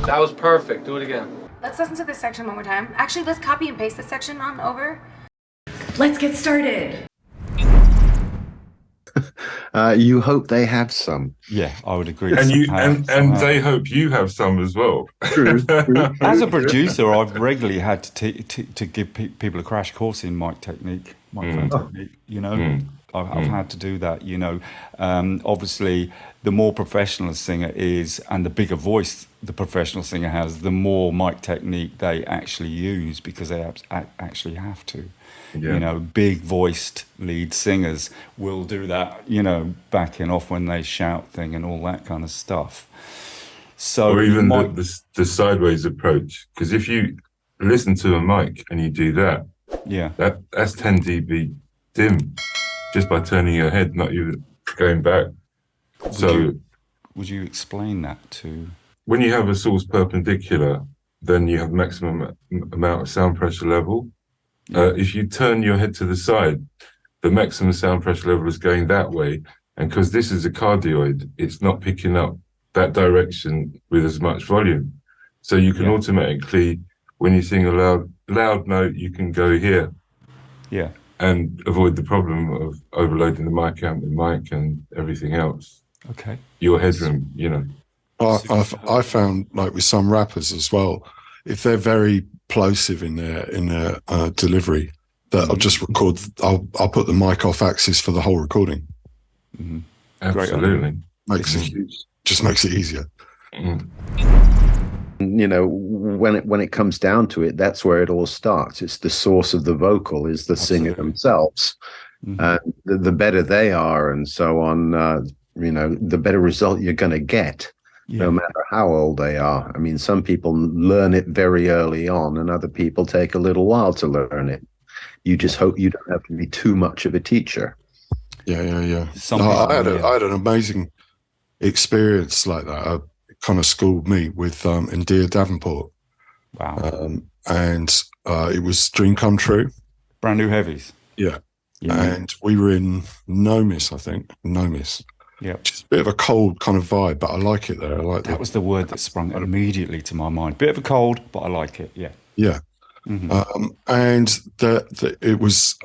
That was perfect. Do it again. Let's listen to this section one more time. Actually, let's copy and paste this section on over. Let's get started. You hope they have some. Yeah, I would agree. And they hope you have some as well. True. As a producer, I've regularly had to give people a crash course in microphone technique. You know, I've had to do that. You know, obviously, the more professional a singer is, and the bigger voice the professional singer has, the more mic technique they actually use because they actually have to. Yeah. You know, big voiced lead singers will do that, you know, backing off when they shout thing and all that kind of stuff. So, or even the sideways approach, because if you listen to a mic and you do that, that's 10 dB dim just by turning your head, not even going back. Would you explain that to? When you have a source perpendicular, then you have maximum amount of sound pressure level. If you turn your head to the side, the maximum sound pressure level is going that way. And because this is a cardioid, it's not picking up that direction with as much volume. So you can automatically, when you sing a loud note, you can go here. Yeah. And avoid the problem of overloading the mic amp, the mic and everything else. Okay. Your headroom, you know. I found, like with some rappers as well, if they're very plosive in their delivery, that I'll just record. I'll put the mic off axis for the whole recording. Mm-hmm. Absolutely, makes it easier. You know, when it comes down to it, that's where it all starts. It's the source of the vocal is the singer themselves. The better they are, and so on. You know, the better result you're going to get. No matter how old they are. I mean, some people learn it very early on, and other people take a little while to learn it. You just hope you don't have to be too much of a teacher. Yeah. I had an amazing experience like that. It kind of schooled me with India Davenport. Wow. And it was Dream Come True. Brand New Heavies. Yeah. And we were in Nomis, I think. Nomis. Yeah, just a bit of a cold kind of vibe, but I like it there. I like that. Was the word that sprung immediately to my mind. Bit of a cold, but I like it. Yeah. Yeah. Mm-hmm. And it was,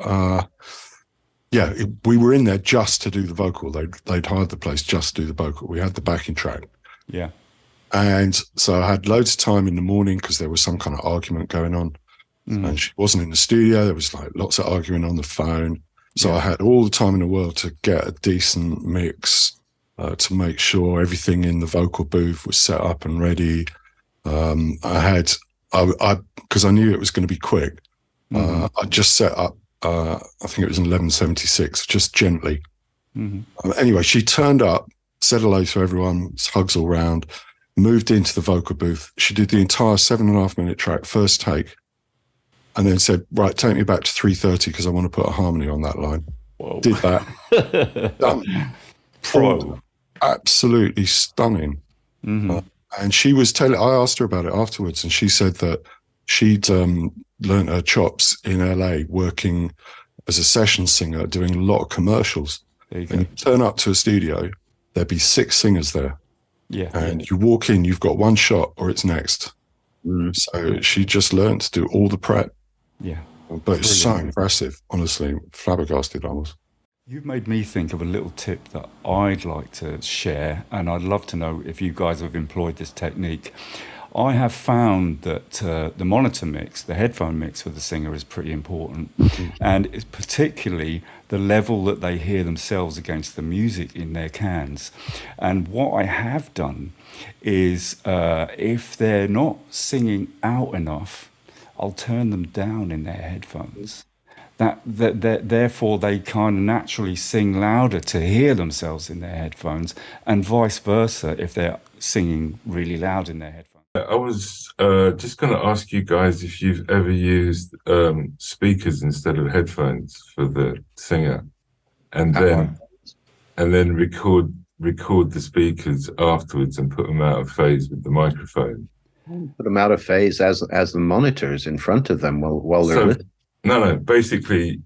we were in there just to do the vocal. They'd hired the place just to do the vocal. We had the backing track. Yeah. And so I had loads of time in the morning because there was some kind of argument going on, and she wasn't in the studio. There was like lots of arguing on the phone. So I had all the time in the world to get a decent mix, to make sure everything in the vocal booth was set up and ready. Because I knew it was going to be quick. I just set up, I think it was an 1176, just gently. Anyway, she turned up, said hello to everyone, hugs all round, moved into the vocal booth. She did the entire 7.5 minute track, first take. And then said, right, take me back to 3:30 because I want to put a harmony on that line. Whoa. Did that. Done. Pro. Absolutely stunning. And she was I asked her about it afterwards, and she said that she'd learned her chops in LA working as a session singer, doing a lot of commercials. There you and you turn up to a studio, there'd be 6 singers there. Yeah. And you walk in, you've got one shot or it's next. So she just learned to do all the prep. Yeah. But it's so impressive, honestly, flabbergasted almost. You've made me think of a little tip that I'd like to share, and I'd love to know if you guys have employed this technique. I have found that the monitor mix, the headphone mix for the singer is pretty important, and it's particularly the level that they hear themselves against the music in their cans. And what I have done is if they're not singing out enough, I'll turn them down in their headphones. Therefore, they kind of naturally sing louder to hear themselves in their headphones, and vice versa if they're singing really loud in their headphones. I was just going to ask you guys if you've ever used speakers instead of headphones for the singer, and then record the speakers afterwards and put them out of phase with the microphone. Put them out of phase as the monitors in front of them while they're listening. No. Basically,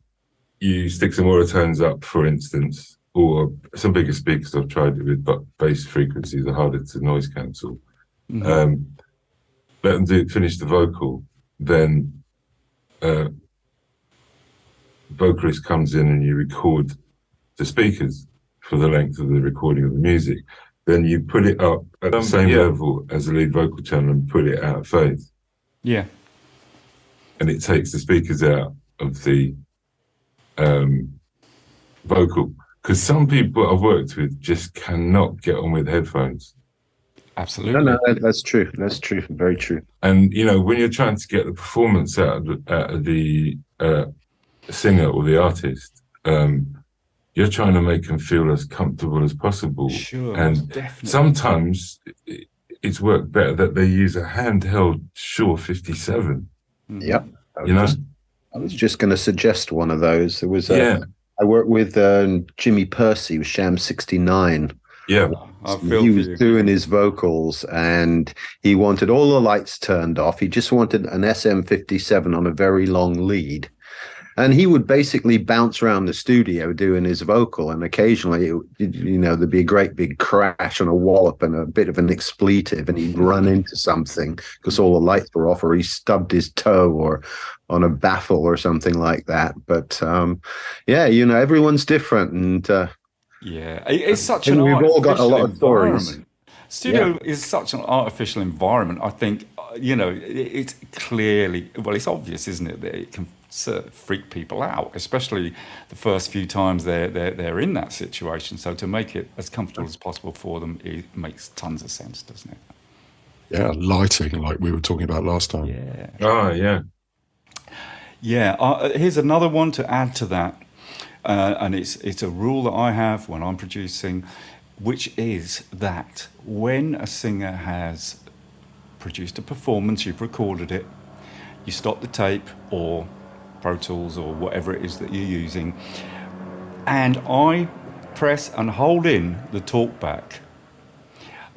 you stick some autotones up, for instance, or some bigger speakers I've tried it with, but bass frequencies are harder to noise cancel. let them finish the vocal, then vocalist comes in and you record the speakers for the length of the recording of the music. Then you put it up at the same level as the lead vocal channel and put it out of phase. Yeah. And it takes the speakers out of the vocal. Because some people I've worked with just cannot get on with headphones. Absolutely. No, that's true. That's true. Very true. And, you know, when you're trying to get the performance out of the singer or the artist, you're trying to make them feel as comfortable as possible. Sure, and definitely. Sometimes it's worked better that they use a handheld Shure 57. Yep. I was just going to suggest one of those. There was I worked with Jimmy Percy with Sham 69. Yeah. He was doing his vocals and he wanted all the lights turned off. He just wanted an SM57 on a very long lead. And he would basically bounce around the studio doing his vocal. And occasionally, there'd be a great big crash and a wallop and a bit of an expletive. And he'd run into something because all the lights were off, or he stubbed his toe or on a baffle or something like that. But everyone's different. And it's such an we've all got a lot of stories. Studio is such an artificial environment. I think, it's clearly, it's obvious, isn't it, that it can freak people out, especially the first few times they're in that situation. So to make it as comfortable as possible for them, it makes tons of sense, doesn't it? Yeah, lighting, like we were talking about last time. Yeah. Oh, yeah. Yeah. Here's another one to add to that, and it's a rule that I have when I'm producing, which is that when a singer has produced a performance, you've recorded it, you stop the tape or Pro Tools or whatever it is that you're using, and I press and hold in the talkback,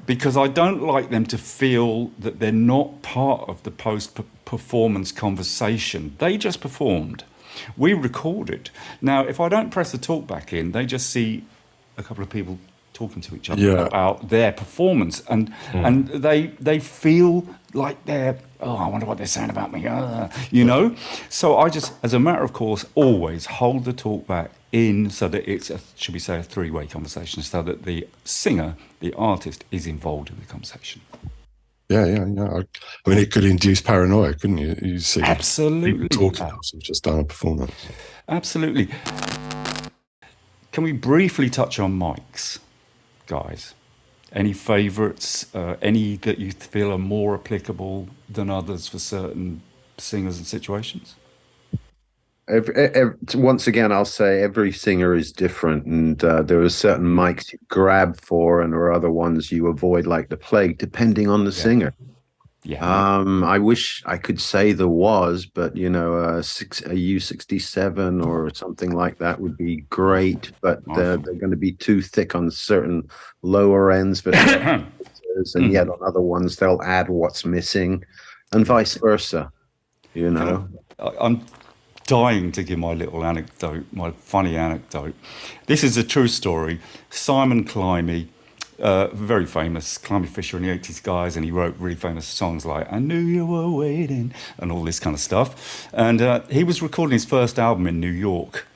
because I don't like them to feel that they're not part of the post-performance conversation. They just performed. We recorded. Now, if I don't press the talkback in, they just see a couple of people talking to each other about their performance, and they feel like they're, I wonder what they're saying about me, So I just, as a matter of course, always hold the talkback in so that it's a three-way conversation, so that the singer, the artist, is involved in the conversation. Yeah. I mean, it could induce paranoia, couldn't you? You see, absolutely, people talking else have just done a performance. Absolutely. Can we briefly touch on mics, guys? Any favourites? Any that you feel are more applicable than others for certain singers and situations? Once again, I'll say every singer is different, and there are certain mics you grab for, and there are other ones you avoid like the plague, depending on the singer. Yeah. I wish I could say there was, but a U67 or something like that would be great. But they're going to be too thick on certain lower ends for and yet on other ones they'll add what's missing, and vice versa. I'm dying to give my little anecdote, my funny anecdote. This is a true story. Simon Climie. Very famous, Climie Fisher in the 80s, guys, and he wrote really famous songs like I Knew You Were Waiting and all this kind of stuff. And he was recording his first album in New York,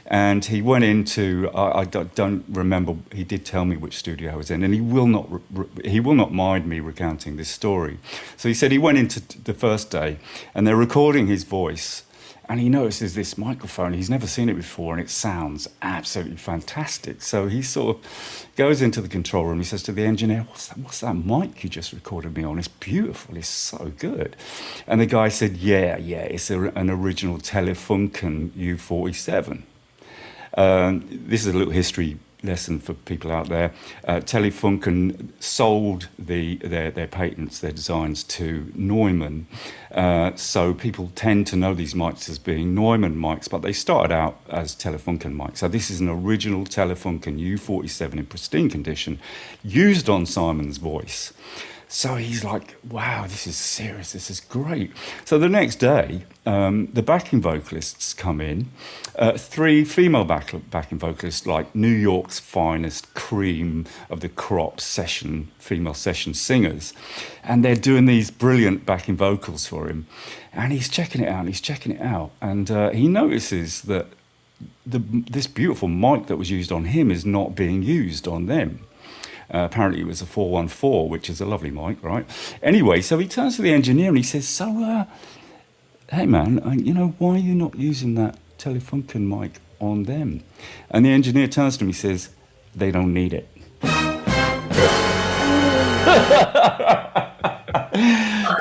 and he went into, I don't remember, he did tell me which studio I was in, and he will not mind me recounting this story. So he said he went into the first day, and they're recording his voice, and he notices this microphone. He's never seen it before, and it sounds absolutely fantastic. So he sort of goes into the control room. He says to the engineer, what's that mic you just recorded me on? It's beautiful. It's so good. And the guy said, yeah, it's an original Telefunken U47. This is a little history lesson for people out there. Telefunken sold their patents, their designs to Neumann. So people tend to know these mics as being Neumann mics, but they started out as Telefunken mics. So this is an original Telefunken U47 in pristine condition, used on Simon's voice. So he's like, wow, this is serious. This is great. So the next day, the backing vocalists come in, 3 female backing vocalists, like New York's finest cream of the crop female session singers. And they're doing these brilliant backing vocals for him. And he's checking it out. And he notices that this beautiful mic that was used on him is not being used on them. Apparently it was a 414, which is a lovely mic, right? Anyway, so he turns to the engineer and he says, so, hey man, why are you not using that Telefunken mic on them? And the engineer turns to me and says, they don't need it.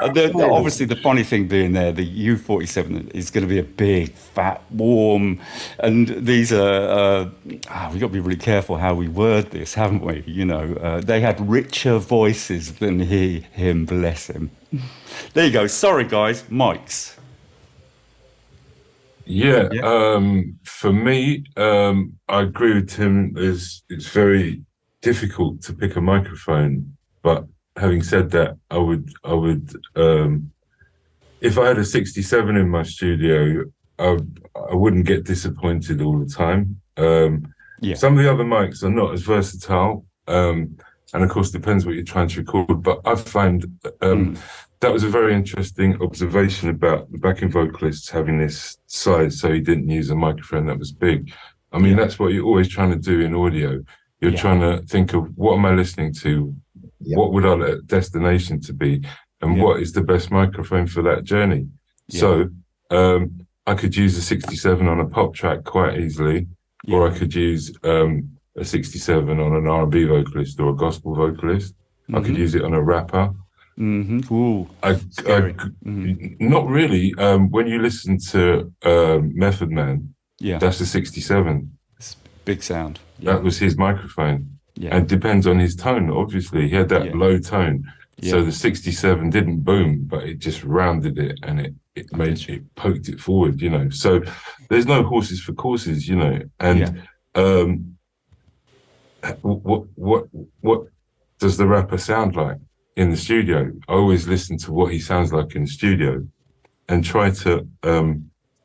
Obviously, the funny thing being there, the U47 is going to be a big, fat, warm, and these are, we've got to be really careful how we word this, haven't we? They had richer voices than him, bless him. There you go. Sorry, guys, mics. Yeah. For me, I agree with Tim. It's very difficult to pick a microphone, but having said that, I would, if I had a 67 in my studio, I wouldn't get disappointed all the time. Some of the other mics are not as versatile, and of course depends what you're trying to record. But I find that was a very interesting observation about the backing vocalists having this size, so he didn't use a microphone that was big. I mean, that's what you're always trying to do in audio. You're trying to think of, what am I listening to? What would I like a destination to be? And what is the best microphone for that journey? So I could use a 67 on a pop track quite easily, or I could use a 67 on an R&B vocalist or a gospel vocalist. I could use it on a rapper. Ooh, not really. When you listen to Method Man, that's a 67. It's big sound. That was his microphone. And it depends on his tone, obviously. He had that low tone. So the 67 didn't boom, but it just rounded it and it poked it forward, So there's no horses for courses, And what does the rapper sound like in the studio? I always listen to what he sounds like in the studio and try to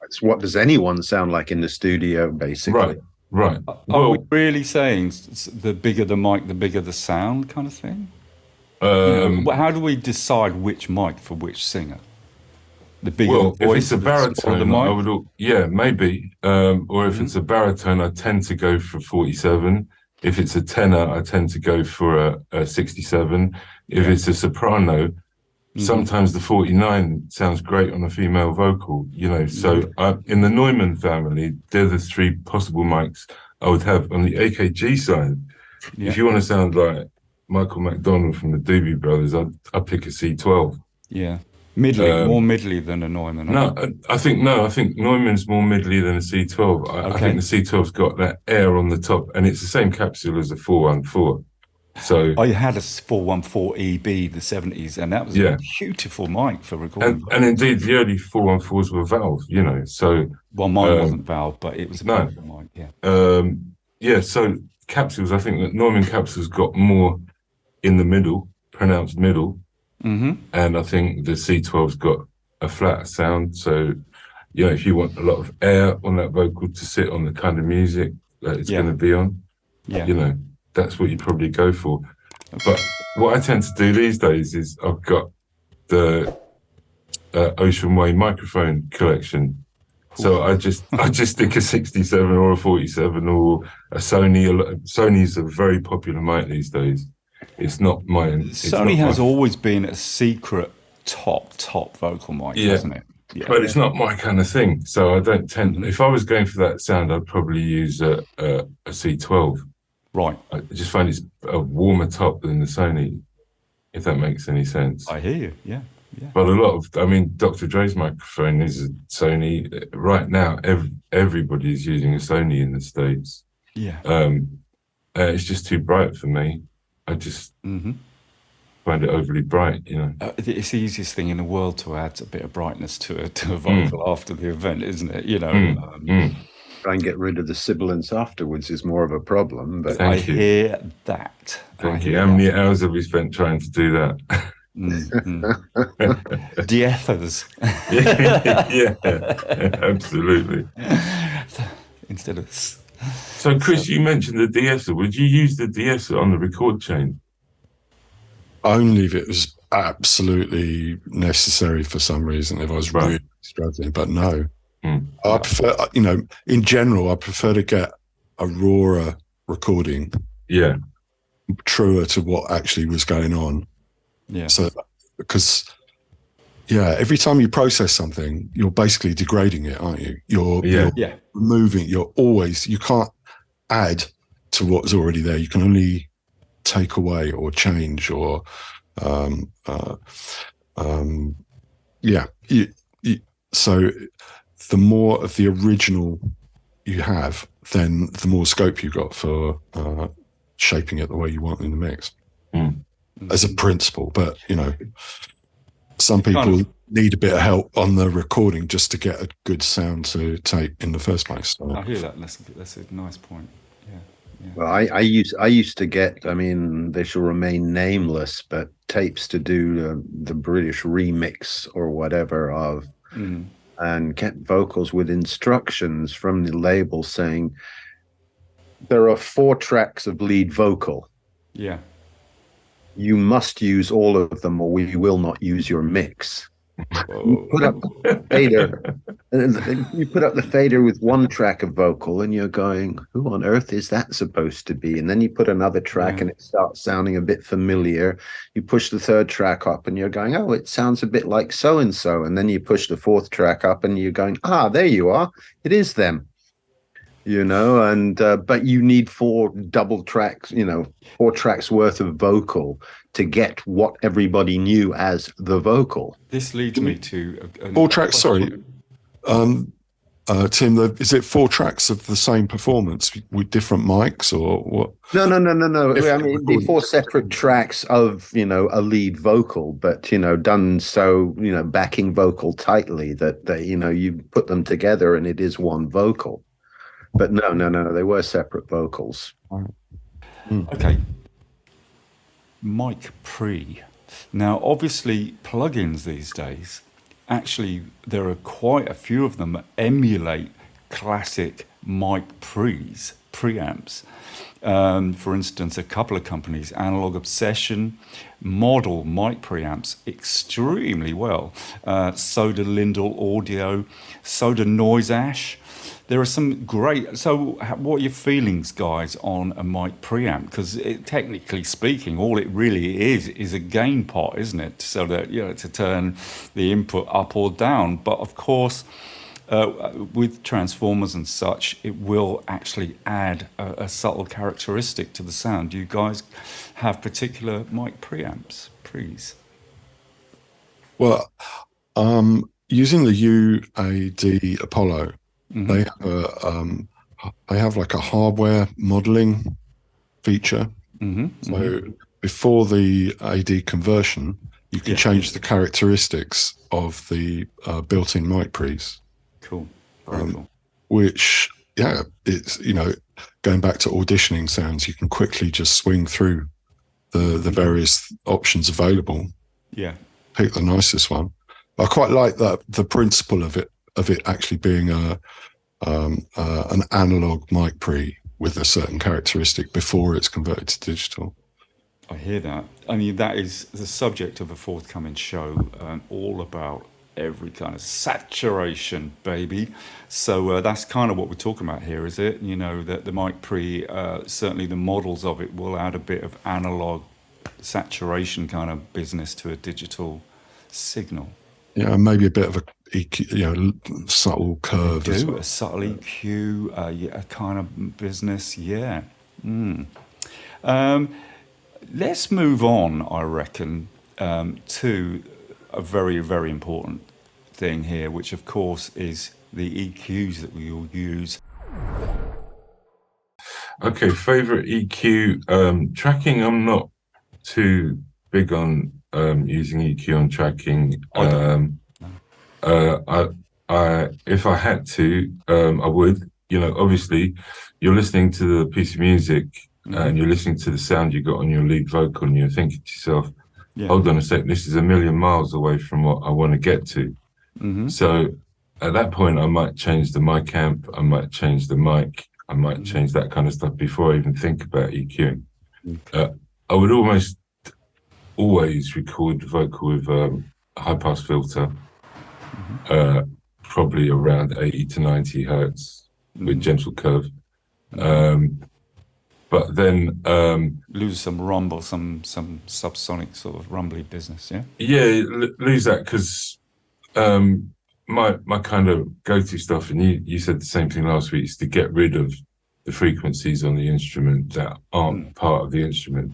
it's what does anyone sound like in the studio, basically. Right. Are we really saying the bigger the mic, the bigger the sound kind of thing? How do we decide which mic for which singer? The bigger the voice, if it's a baritone, I would, maybe. Or if it's a baritone, I tend to go for 47. If it's a tenor, I tend to go for a 67. If it's a soprano, sometimes the 49 sounds great on a female vocal, So in the Neumann family, they're the 3 possible mics I would have. On the AKG side, if you want to sound like Michael McDonald from the Doobie Brothers, I'd pick a C12. Yeah. Middly, more middly than a Neumann. I think Neumann's more middly than a C12. I think the C12's got that air on the top, and it's the same capsule as a 414. So I had a 414 EB the 70s, and that was a beautiful mic for recording. And indeed, the early 414s were valve, So mine wasn't valve, but it was a beautiful mic. So capsules. I think that Neumann capsules got more in the middle, pronounced middle, and I think the C12's got a flat sound. So if you want a lot of air on that vocal to sit on the kind of music that it's going to be on, that's what you probably go for. But what I tend to do these days is I've got the Ocean Way microphone collection. So I just stick a 67 or a 47 or a Sony. Sony's a very popular mic these days. It's not mine. Sony has always been a secret top vocal mic, hasn't it? Yeah. But it's not my kind of thing. So I don't tend. If I was going for that sound, I'd probably use a C12. Right. I just find it's a warmer top than the Sony, if that makes any sense. I hear you, yeah. But Dr. Dre's microphone is a Sony. Right now, everybody's using a Sony in the States. Yeah. It's just too bright for me. I just find it overly bright, It's the easiest thing in the world to add a bit of brightness to a vocal after the event, isn't it? Try and get rid of the sibilance afterwards is more of a problem. But I Thank you. hear that. Thank you. How many hours have we spent trying to do that? De-Essers. yeah, absolutely. Instead of... So, Chris, you mentioned the de-esser. Would you use the de-esser on the record chain? Only if it was absolutely necessary for some reason, if I was really struggling, but no. I prefer, in general, I prefer to get a rawer recording. Yeah. Truer to what actually was going on. Yeah. So, because, every time you process something, you're basically degrading it, aren't you? You're removing, you can't add to what's already there. You can only take away or change or, so the more of the original you have, then the more scope you got for shaping it the way you want in the mix. As a principle. But some people need a bit of help on the recording just to get a good sound to tape in the first place. So. I hear that. That's a nice point. Yeah. Well, I used to get, they shall remain nameless, but tapes to do the British remix or whatever of, and kept vocals with instructions from the label saying there are 4 tracks of lead vocal. Yeah. You must use all of them, or we will not use your mix. You put up the fader, you put up the fader with 1 track of vocal, and you're going, "Who on earth is that supposed to be?" And then you put another track, and it starts sounding a bit familiar. You push the 3rd track up, and you're going, "Oh, it sounds a bit like so and so." And then you push the 4th track up, and you're going, "Ah, there you are. It is them." And but you need 4 double tracks, 4 tracks worth of vocal to get what everybody knew as the vocal. This leads me to 4 tracks. Sorry, Tim. Is it 4 tracks of the same performance with different mics, or what? No. It'd be 4 separate tracks of a lead vocal, but done so backing vocal tightly that you put them together and it is one vocal. But no, they were separate vocals. Okay. Mic pre. Now, obviously, plugins these days, actually, there are quite a few of them that emulate classic mic preamps. For instance, a couple of companies, Analog Obsession, model mic preamps extremely well. Soda Lindell Audio, Soda Noise Ash. There are some great... So what are your feelings, guys, on a mic preamp? Because technically speaking, all it really is a gain pot, isn't it? So that, to turn the input up or down. But of course, with transformers and such, it will actually add a subtle characteristic to the sound. Do you guys have particular mic preamps, please? Well, using the UAD Apollo, they have like a hardware modeling feature. So before the AD conversion, you can change the characteristics of the built-in mic pre's. Cool. Very cool. Which, it's, going back to auditioning sounds, you can quickly just swing through the various options available. Yeah. Pick the nicest one. I quite like that, the principle of it actually being an analog mic pre with a certain characteristic before it's converted to digital. I hear that. I mean, that is the subject of a forthcoming show, all about every kind of saturation, baby. So that's kind of what we're talking about here, is it? That the mic pre, certainly the models of it will add a bit of analog saturation kind of business to a digital signal. Yeah, maybe a bit of a EQ, subtle curve as well. A subtle EQ, a kind of business, yeah. Let's move on, I reckon, to a very, very important thing here, which of course is the EQs that we all use. Okay, favorite EQ tracking. I'm not too big on using EQ on tracking. If I had to, I would. obviously you're listening to the piece of music and you're listening to the sound you got on your lead vocal, and you're thinking to yourself, hold on a sec, this is a million miles away from what I want to get to. So at that point, I might change the mic amp, I might change the mic, I might change that kind of stuff before I even think about EQing. I would almost always record the vocal with a high pass filter, probably around 80 to 90 hertz with gentle curve. But then lose some rumble, some subsonic sort of rumbly business, yeah? Yeah, lose that, because my kind of go-to stuff, and you said the same thing last week, is to get rid of the frequencies on the instrument that aren't part of the instrument.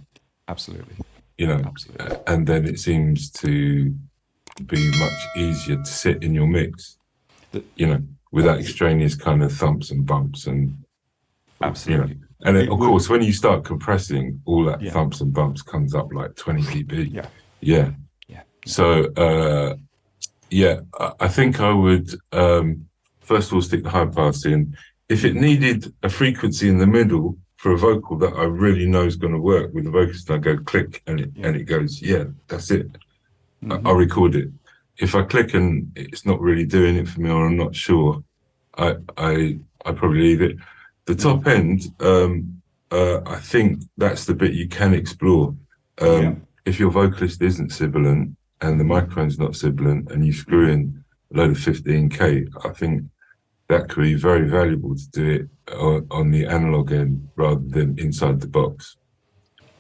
Absolutely. Absolutely. And then it seems to be much easier to sit in your mix, without extraneous kind of thumps and bumps and absolutely. And then, of course, when you start compressing, all that thumps and bumps comes up like 20 dB. Yeah. So, I think I would first of all stick the high pass in. If it needed a frequency in the middle for a vocal that I really know is going to work with the vocalist, I go click and it goes, that's it. I'll record it. If I click and it's not really doing it for me, or I'm not sure, I probably leave it. The top end, I think that's the bit you can explore. If your vocalist isn't sibilant and the microphone's not sibilant, and you screw in a load of 15K, I think that could be very valuable to do it on the analog end rather than inside the box.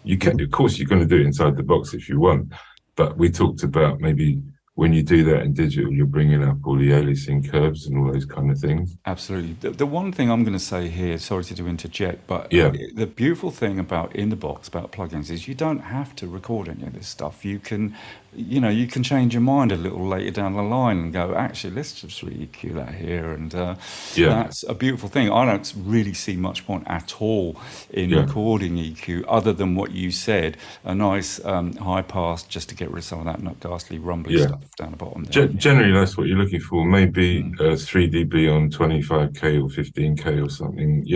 You can, of course, you're going to do it inside the box if you want, but we talked about maybe when you do that in digital, you're bringing up all the aliasing curves and all those kind of things. Absolutely. The one thing I'm going to say here, sorry to interject, but the beautiful thing about in the box, about plugins, is you don't have to record any of this stuff. You can, you can change your mind a little later down the line and go, actually, let's just re-EQ that here. And that's a beautiful thing. I don't really see much point at all in recording EQ other than what you said, a nice high pass just to get rid of some of that ghastly rumbly stuff down the bottom there. Generally, that's what you're looking for. Maybe 3 dB on 25K or 15K or something.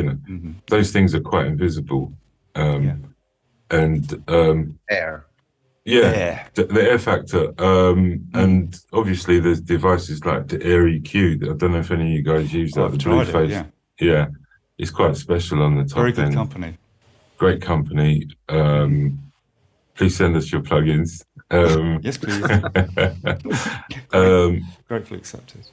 Those things are quite invisible. And Air. The air factor. And obviously, there's devices like the Air EQ. I don't know if any of you guys use that. I've tried it, yeah. It's quite special on the top Very good end. company. Great company. Please send us your plugins. Yes, please. Gratefully accepted.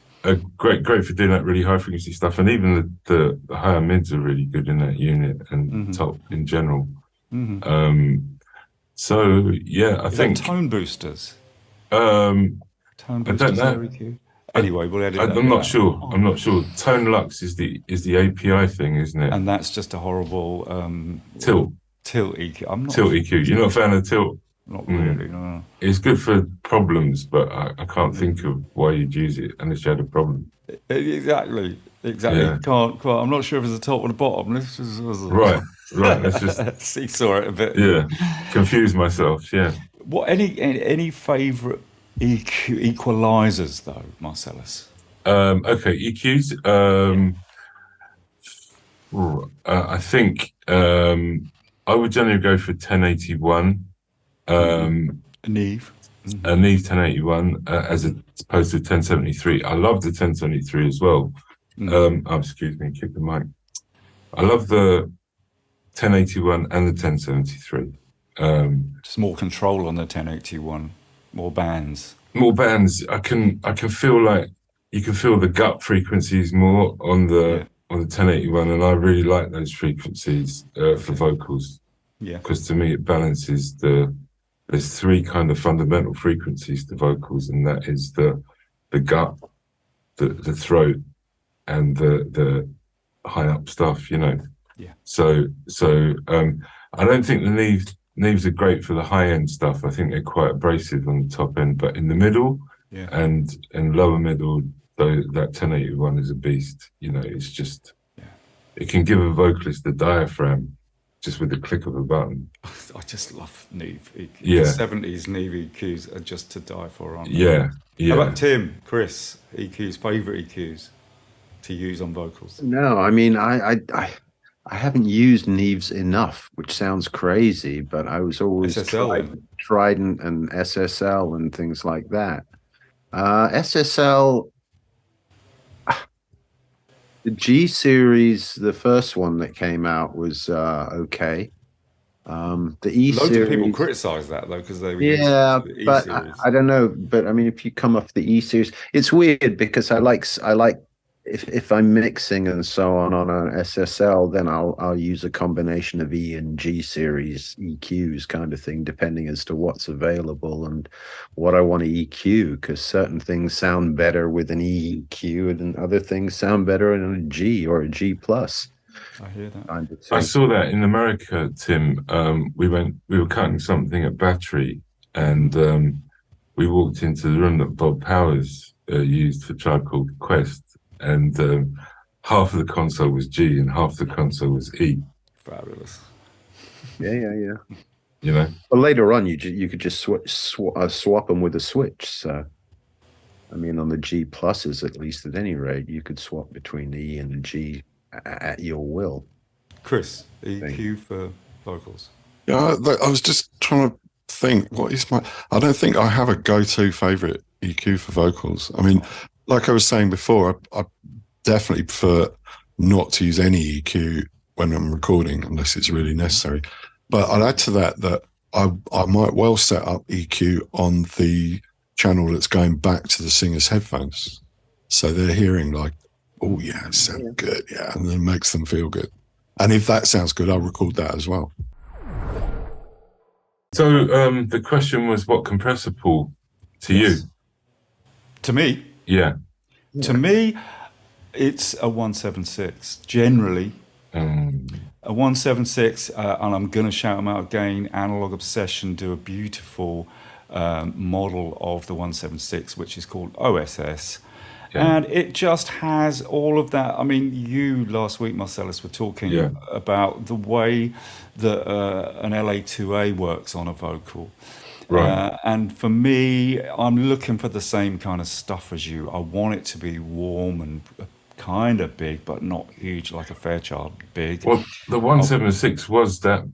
Great for doing that really high frequency stuff, and even the higher mids are really good in that unit, and top in general. So I think tone boosters. Tone boosters. I don't know. EQ? Anyway, we'll edit that. I'm not sure. Tone Lux is the API thing, isn't it? And that's just a horrible tilt EQ. I'm not tilt EQ. You're not a fan of tilt? Not really. No. It's good for problems, but I can't think of why you'd use it unless you had a problem. Exactly. Yeah. Can't. I'm not sure if it's the top or the bottom. This is right. Let's just seesaw it a bit. Yeah, confuse myself. Yeah. What? Any favourite EQ equalizers though, Marcellus? Okay, EQs. I think I would generally go for 1081. Neve. A Neve 1081 as opposed to 1073. I love the 1073 as well. Excuse me, kick the mic. I love the 1081 and the 1073. Just more control on the 1081, more bands. I can feel like you can feel the gut frequencies more on the 1081, and I really like those frequencies for vocals. Yeah. Because to me it balances there's 3 kind of fundamental frequencies to vocals, and that is the gut, the throat, and the high up stuff, Yeah. So I don't think the Neves are great for the high end stuff. I think they're quite abrasive on the top end, but in the middle and lower middle, though, that 1081 is a beast. It's just it can give a vocalist the diaphragm just with the click of a button. I just love Neve EQs. Yeah. The 70s Neve EQs are just to die for, aren't they? Yeah. How about Chris, EQs, favourite EQs? to use on vocals? No, I mean, I haven't used Neves enough, which sounds crazy, but I was always SSL. Trident and SSL and things like that. SSL, the G series, the first one that came out was okay. The E Loads series, of people criticize that though because they were yeah, used to the E but series. I don't know. But I mean, if you come off the E series, it's weird because I like if I'm mixing and so on an SSL, then I'll use a combination of E and G series EQs kind of thing, depending as to what's available and what I want to EQ, because certain things sound better with an EQ and other things sound better in a G or a G plus. I hear that. Kind of I thing. saw that in America, Tim. We were cutting something at Battery, and we walked into the room that Bob Powers used for Tribe Called Quest, and half of the console was G and half the console was E. Fabulous. Yeah. You know, But later on, you could just swap them with a switch. So, I mean, on the G pluses, at least at any rate, you could swap between the E and the G at your will. Chris, EQ for vocals. Yeah, I was just trying to think, what is my... I don't think I have a go-to favorite EQ for vocals. I mean, like I was saying before, I definitely prefer not to use any EQ when I'm recording unless it's really necessary. But I'd add to that I might well set up EQ on the channel that's going back to the singer's headphones. So they're hearing like, oh yeah, it sounds good, yeah, and then it makes them feel good. And if that sounds good, I'll record that as well. so the question was, what compressor pool to you? To me, Yeah. to me, it's a 176. Generally, a 176, and I'm going to shout them out again. Analog Obsession do a beautiful model of the 176, which is called OSS. Okay. And it just has all of that. I mean, you last week, Marcellus, were talking about the way that an LA2A works on a vocal. Right. And for me, I'm looking for the same kind of stuff as you. I want it to be warm and kind of big, but not huge like a Fairchild big. Well, the 176 was that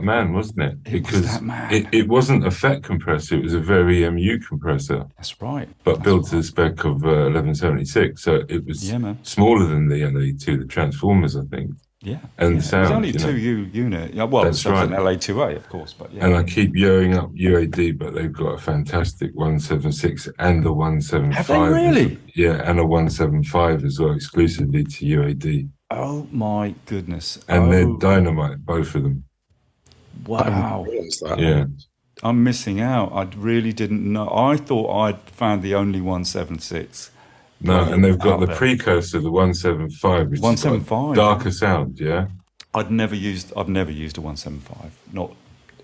man, wasn't it? Because was that man. It wasn't a FET compressor; it was a very MU compressor. That's right. But built to the spec of 1176, so it was smaller than the LA2, the transformers, I think. Yeah, and the sound. It was only 2 unit. Yeah, well, it's an LA2A, of course, but yeah. And I keep yoing up UAD, but they've got a fantastic 176 and the 175. Have they really? Yeah, and a 175 as well, exclusively to UAD. Oh my goodness! And they're dynamite, both of them. Wow. Yeah. I'm missing out. I really didn't know. I thought I'd found the only 176. No, and they've got the precursor, the 175, which 175 is darker sound. Yeah, I've never used a 175. Not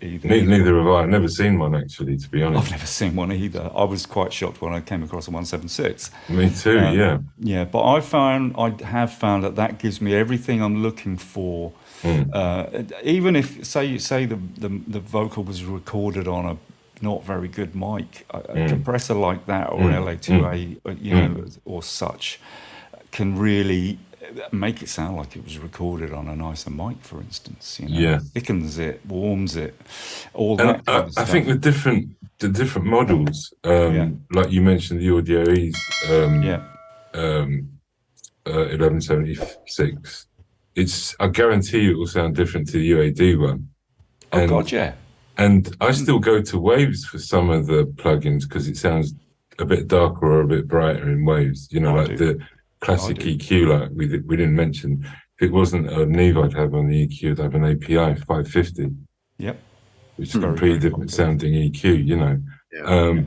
either. Neither have I. I've never seen one actually, to be honest. I've never seen one either. I was quite shocked when I came across a 176. Me too. Yeah. Yeah, but I have found that gives me everything I'm looking for. Even if say the vocal was recorded on a not very good mic, a compressor like that or an LA2A, you know, or such, can really make it sound like it was recorded on a nicer mic, for instance. You know, yeah, thickens it, warms it, all that. Kind of stuff. I think the different models, like you mentioned, the Audio E's, 1176. I guarantee you it will sound different to the UAD one. Oh God, yeah. And I still go to Waves for some of the plugins because it sounds a bit darker or a bit brighter in Waves. You know, the classic EQ, like we didn't mention. If it wasn't a Neve I'd have on the EQ, I'd have an API 550. Yep. Which is a completely different sounding EQ, you know. Yeah.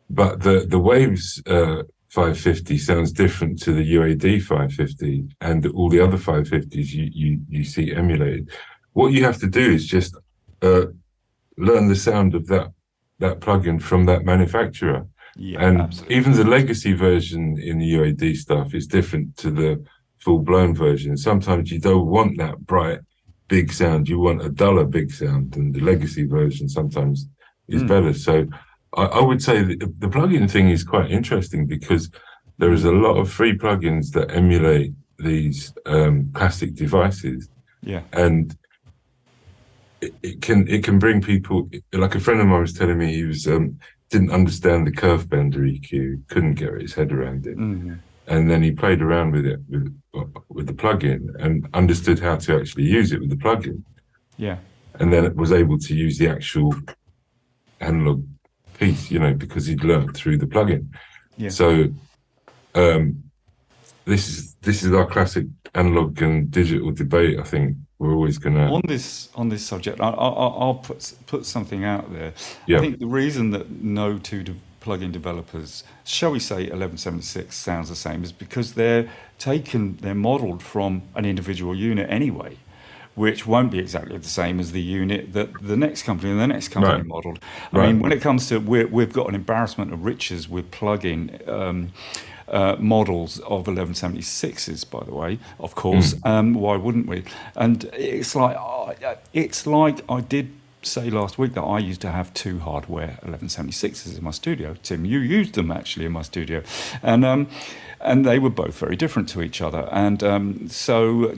But the Waves 550 sounds different to the UAD 550 and all the other 550s you see emulated. What you have to do is just learn the sound of that plugin from that manufacturer. Yeah, and absolutely. Even the legacy version in the UAD stuff is different to the full-blown version. Sometimes you don't want that bright, big sound. You want a duller, big sound, and the legacy version sometimes is better. So I would say that the plugin thing is quite interesting because There is a lot of free plugins that emulate these classic devices, and it can bring people. Like a friend of mine was telling me, he was didn't understand the curve bender EQ, couldn't get his head around it, and then he played around with it with the plugin and understood how to actually use it with the plugin. Yeah, and then it was able to use the actual analog piece, because he'd learned through the plugin. Yeah. So this is our classic analog and digital debate. I think we're always gonna on this subject. I'll put something out there. Yeah. I think the reason that no two plugin developers, shall we say 1176, sounds the same is because they're modeled from an individual unit anyway, which won't be exactly the same as the unit that the next company and the next company modeled. I mean, when it comes to, we've got an embarrassment of riches with plugin models of 1176s, by the way, of course. Why wouldn't we? And it's like I did say last week that I used to have two hardware 1176s in my studio. Tim, you used them actually in my studio, and they were both very different to each other. And so,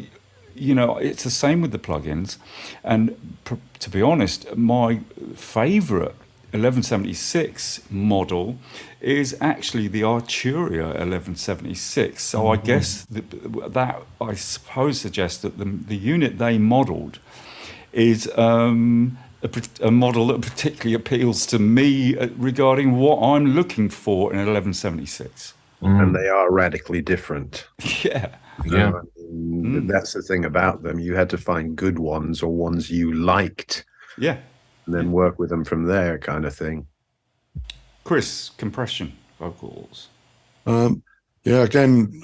it's the same with the plugins. And to be honest, my favorite 1176 model is actually the Arturia 1176. So I guess that I suppose suggests that the unit they modeled is a model that particularly appeals to me regarding what I'm looking for in an 1176. And they are radically different. Yeah. That's the thing about them. You had to find good ones or ones you liked. Yeah. And then work with them from there, kind of thing. Chris, compression vocals. Again,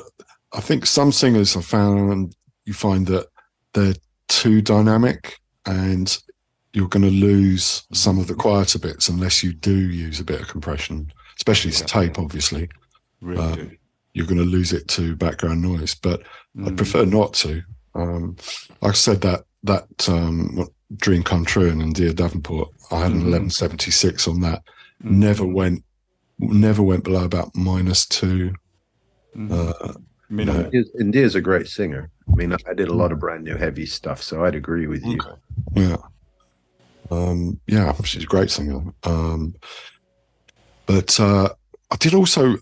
I think some singers I found you find that they're too dynamic, and you're going to lose some of the quieter bits unless you do use a bit of compression, especially tape, obviously. Really you're going to lose it to background noise, but I prefer not to. Like I said, that Dream Come True and Dear Davenport, I had an 1176 on that. Never went below about -2. India's a great singer. I mean, I did a lot of brand new heavy stuff, so I'd agree with you. She's a great singer. But I did also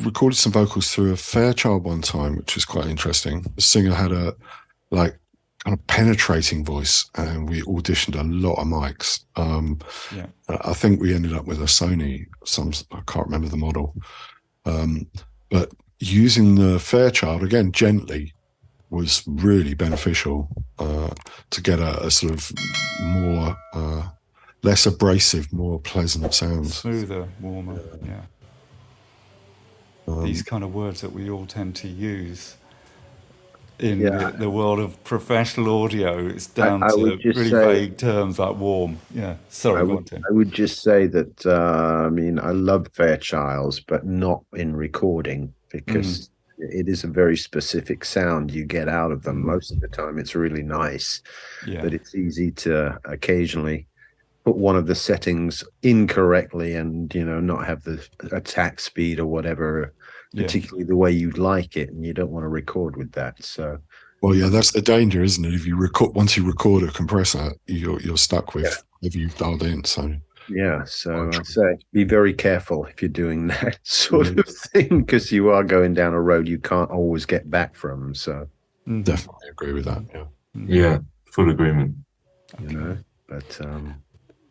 recorded some vocals through a Fairchild one time, which was quite interesting. The singer had a kind of penetrating voice, and we auditioned a lot of mics. I think we ended up with a Sony, I can't remember the model. But using the Fairchild, again, gently, was really beneficial to get a sort of more, less abrasive, more pleasant sounds. Smoother, warmer, these kind of words that we all tend to use in the world of professional audio. It's down to really vague terms like warm. Yeah, sorry, I would just say that, I love Fairchilds, but not in recording, because it is a very specific sound you get out of them. Most of the time it's really nice, but it's easy to occasionally put one of the settings incorrectly and, not have the attack speed or whatever, particularly the way you'd like it, and you don't want to record with that. So, well, that's the danger, isn't it? If you once you record a compressor, you're stuck with if you've dialed in. So so I'd say be very careful if you're doing that sort of thing, because you are going down a road you can't always get back from. So definitely agree with that. Yeah, full agreement. But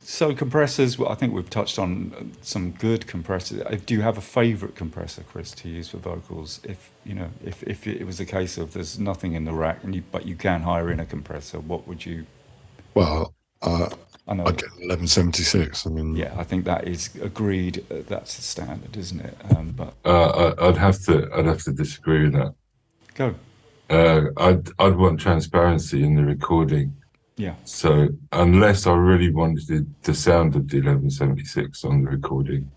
so compressors, I think we've touched on some good compressors. Do you have a favorite compressor, Chris, to use for vocals? If it was a case of there's nothing in the rack but you can hire in a compressor, what would you? Well, I know. I'd get 1176. I mean, I think that is agreed. That's the standard, isn't it? But I'd have to disagree with that. Go. I'd want transparency in the recording. Yeah. So unless I really wanted the sound of the 1176 on the recording,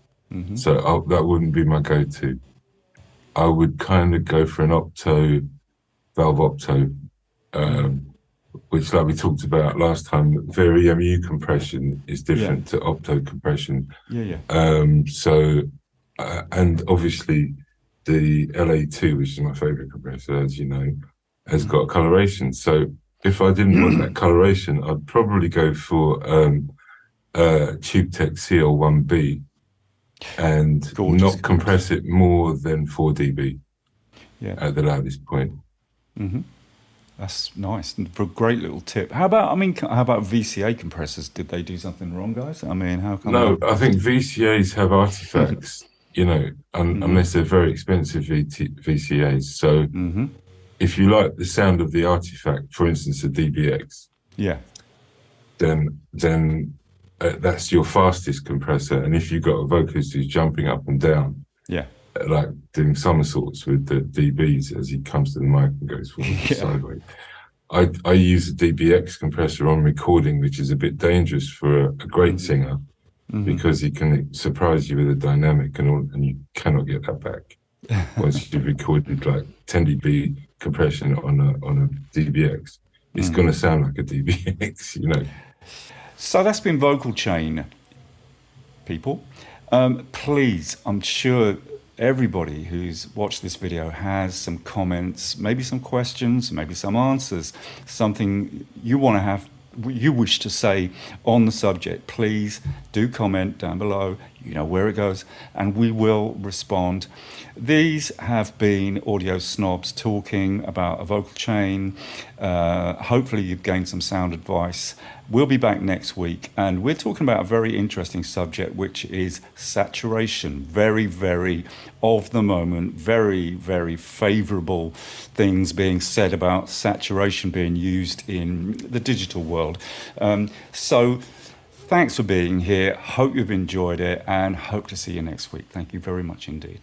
so that wouldn't be my go-to. I would kind of go for an Opto, valve Opto, which, like we talked about last time, very MU compression is different to Opto compression. Yeah. So, and obviously the LA2, which is my favorite compressor, as you know, has got coloration. So if I didn't want that coloration, I'd probably go for TubeTech CL1B and Gorgeous not compress it more than 4 dB at the loudest point. That's nice. For a great little tip. How about VCA compressors? Did they do something wrong, guys? I mean, how come? No, I think VCAs have artifacts, you know, unless they're very expensive VCAs. So if you like the sound of the artifact, for instance, a DBX, then that's your fastest compressor. And if you've got a vocalist who's jumping up and down, like doing somersaults with the DBs as he comes to the mic and goes forward and sideways. I use a DBX compressor on recording, which is a bit dangerous for a great singer because he can surprise you with a dynamic and you cannot get that back once you've recorded like 10 dB compression on a DBX. It's going to sound like a DBX, you know. So that's been Vocal Chain, people. Please, I'm sure everybody who's watched this video has some comments, maybe some questions, maybe some answers, something you want to have, you wish to say on the subject. Please do comment down below. You know where it goes, and we will respond. These have been Audio Snobs talking about a vocal chain. Hopefully you've gained some sound advice. We'll be back next week, and we're talking about a very interesting subject, which is saturation. Very, very of the moment, very, very favorable things being said about saturation being used in the digital world. So thanks for being here. Hope you've enjoyed it, and hope to see you next week. Thank you very much indeed.